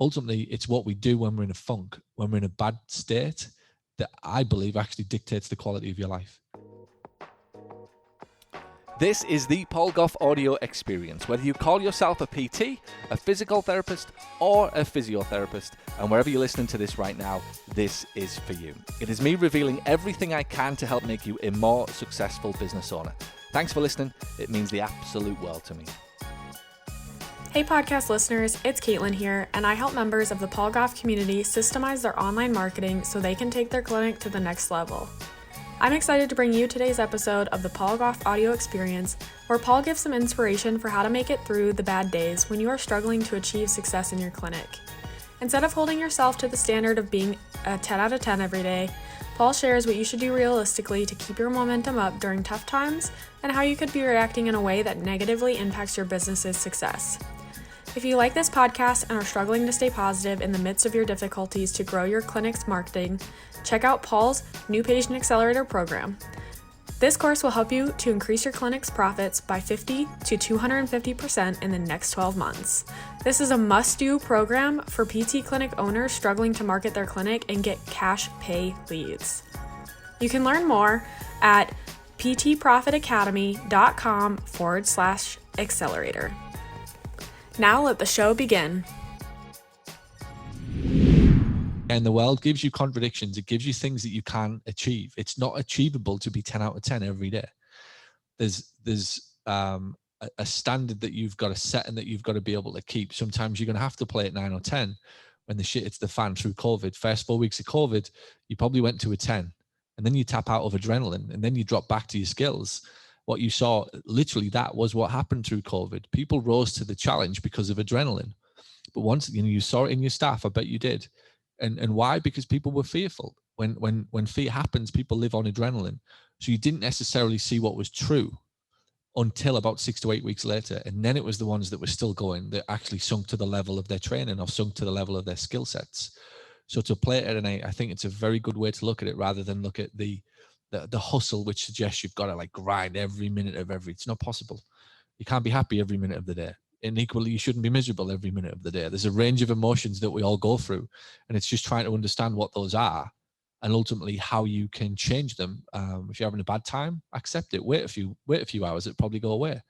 ultimately it's what we do when we're in a funk, when we're in a bad state, that I believe actually dictates the quality of your life. This is the Paul Gough audio experience. Whether you call yourself a PT, a physical therapist, or a physiotherapist, and wherever you're listening to this right now, this is for you. It is me revealing everything I can to help make you a more successful business owner. Thanks for listening. It means the absolute world to me. Hey podcast listeners, it's Caitlin here, and I help members of the Paul Gough community systemize their online marketing so they can take their clinic to the next level. I'm excited to bring you today's episode of the Paul Gough audio experience, where Paul gives some inspiration for how to make it through the bad days when you are struggling to achieve success in your clinic. Instead of holding yourself to the standard of being a 10 out of 10 every day, Paul shares what you should do realistically to keep your momentum up during tough times and how you could be reacting in a way that negatively impacts your business's success. If you like this podcast and are struggling to stay positive in the midst of your difficulties to grow your clinic's marketing, check out Paul's New Patient Accelerator program. This course will help you to increase your clinic's profits by 50 to 250% in the next 12 months. This is a must-do program for PT clinic owners struggling to market their clinic and get cash pay leads. You can learn more at ptprofitacademy.com/accelerator. Now let the show begin. And the world gives you contradictions. It gives you things that you can achieve. It's not achievable to be 10 out of 10 every day. There's a standard that you've got to set and that you've got to be able to keep. Sometimes you're going to have to play at 9 or 10 when the shit hits the fan through COVID. First 4 weeks of COVID, you probably went to a 10, and then you tap out of adrenaline, and then you drop back to your skills. What you saw, literally, that was what happened through COVID. People rose to the challenge because of adrenaline. But once you saw it in your staff, I bet you did. And why? Because people were fearful. When fear happens, people live on adrenaline. So you didn't necessarily see what was true until about 6 to 8 weeks later. And then it was the ones that were still going that actually sunk to the level of their training or sunk to the level of their skill sets. So to play it at an 8, I think it's a very good way to look at it, rather than look at the hustle, which suggests you've got to like grind every minute of it's not possible. You can't be happy every minute of the day. And equally, you shouldn't be miserable every minute of the day. There's a range of emotions that we all go through, and it's just trying to understand what those are and ultimately how you can change them. If you're having a bad time, accept it. Wait a few hours, it'll probably go away.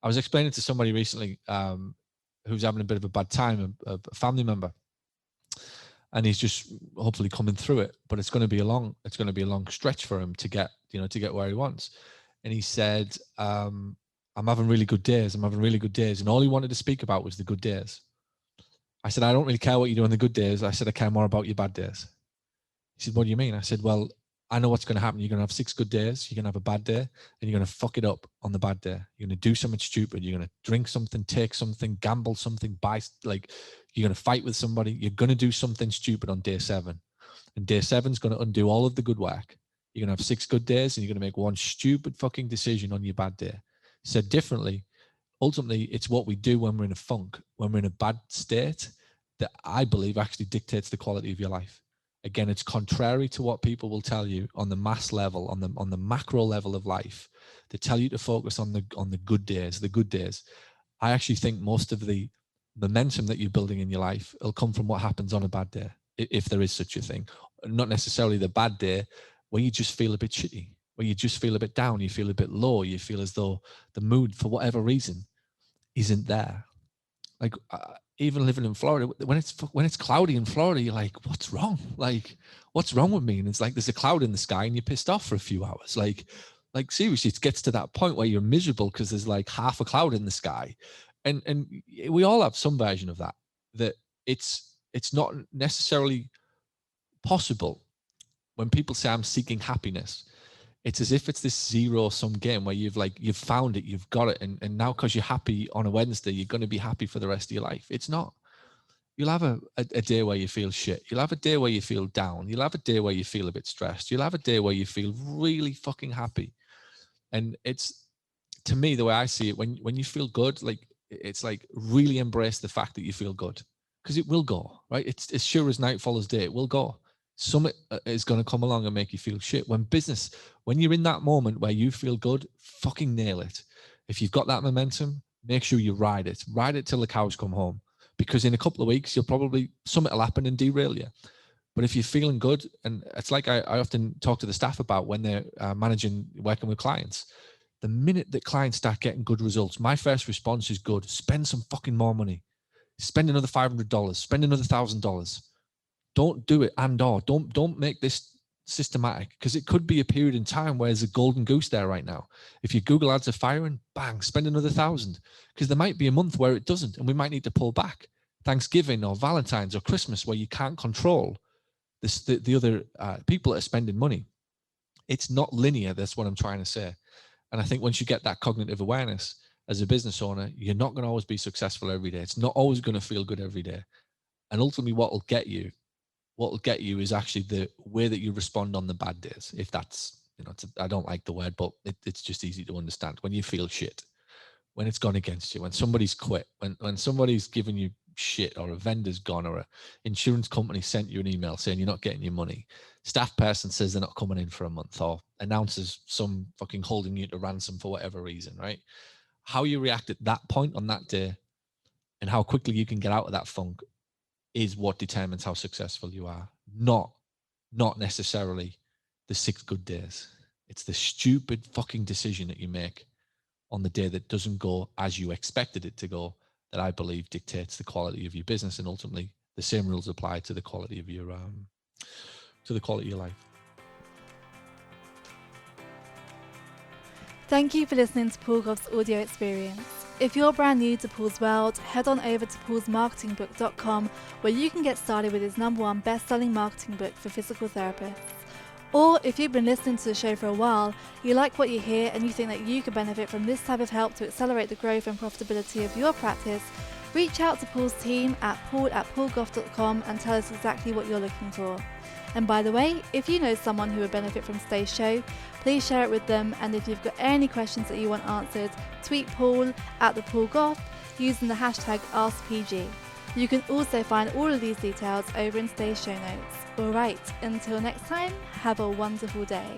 I was explaining to somebody recently who's having a bit of a bad time, a family member, and he's just hopefully coming through it, but it's going to be a long stretch for him to get where he wants. And he said, I'm having really good days. And all he wanted to speak about was the good days. I said, I don't really care what you do on the good days. I said, I care more about your bad days. He said, what do you mean? I said, well, I know what's going to happen. You're going to have 6 good days. You're going to have a bad day, and you're going to fuck it up on the bad day. You're going to do something stupid. You're going to drink something, take something, gamble something, you're going to fight with somebody. You're going to do something stupid on day 7. And day 7 is going to undo all of the good work. You're going to have 6 good days, and you're going to make one stupid fucking decision on your bad day. Said differently, ultimately, it's what we do when we're in a funk, when we're in a bad state, that I believe actually dictates the quality of your life. Again, it's contrary to what people will tell you on the mass level, on the macro level of life. They tell you to focus on the good days. I actually think most of the momentum that you're building in your life will come from what happens on a bad day, if there is such a thing. Not necessarily the bad day where you just feel a bit shitty, where you just feel a bit down, you feel a bit low, you feel as though the mood, for whatever reason, isn't there. Like even living in Florida, when it's cloudy in Florida, you're like, what's wrong? Like, what's wrong with me? And it's like there's a cloud in the sky, and you're pissed off for a few hours. Like seriously, it gets to that point where you're miserable because there's like half a cloud in the sky, and we all have some version of that. That it's not necessarily possible. When people say I'm seeking happiness, it's as if it's this zero-sum game where you've found it, you've got it, and now because you're happy on a Wednesday, you're going to be happy for the rest of your life. It's not. You'll have a day where you feel shit. You'll have a day where you feel down. You'll have a day where you feel a bit stressed. You'll have a day where you feel really fucking happy. And it's, to me, the way I see it, when you feel good, like it's like really embrace the fact that you feel good, because it will go, right? It's as sure as night follows day, it will go. Something is going to come along and make you feel shit. When you're in that moment where you feel good, fucking nail it. If you've got that momentum, make sure you ride it till the cows come home, because in a couple of weeks, something will happen and derail you. But if you're feeling good, and it's like I often talk to the staff about when they're working with clients, the minute that clients start getting good results, my first response is good. Spend some fucking more money. Spend another $500. Spend another $1,000. Don't do it don't make this systematic, because it could be a period in time where there's a golden goose there right now. If your Google ads are firing, bang, spend another 1,000, because there might be a month where it doesn't, and we might need to pull back. Thanksgiving or Valentine's or Christmas, where you can't control the other people that are spending money. It's not linear. That's what I'm trying to say. And I think once you get that cognitive awareness as a business owner, you're not going to always be successful every day. It's not always going to feel good every day. And ultimately what will get you is actually the way that you respond on the bad days. If that's, I don't like the word, but it's just easy to understand. When you feel shit, when it's gone against you, when somebody's quit, when somebody's given you shit, or a vendor's gone, or an insurance company sent you an email saying you're not getting your money, staff person says they're not coming in for a month, or announces some fucking holding you to ransom for whatever reason, right? How you react at that point on that day and how quickly you can get out of that funk is what determines how successful you are, not necessarily the 6 good days. It's the stupid fucking decision that you make on the day that doesn't go as you expected it to go that I believe dictates the quality of your business, and ultimately the same rules apply to the quality of your life. Thank you for listening to Paul Goff's audio experience. If you're brand new to Paul's world, head on over to paulsmarketingbook.com, where you can get started with his #1 best-selling marketing book for physical therapists. Or if you've been listening to the show for a while, you like what you hear and you think that you could benefit from this type of help to accelerate the growth and profitability of your practice, reach out to Paul's team at paul@paulgoff.com and tell us exactly what you're looking for. And by the way, if you know someone who would benefit from today's show, please share it with them. And if you've got any questions that you want answered, tweet Paul @thepaulgoff using the hashtag AskPG. You can also find all of these details over in today's show notes. Alright, until next time, have a wonderful day.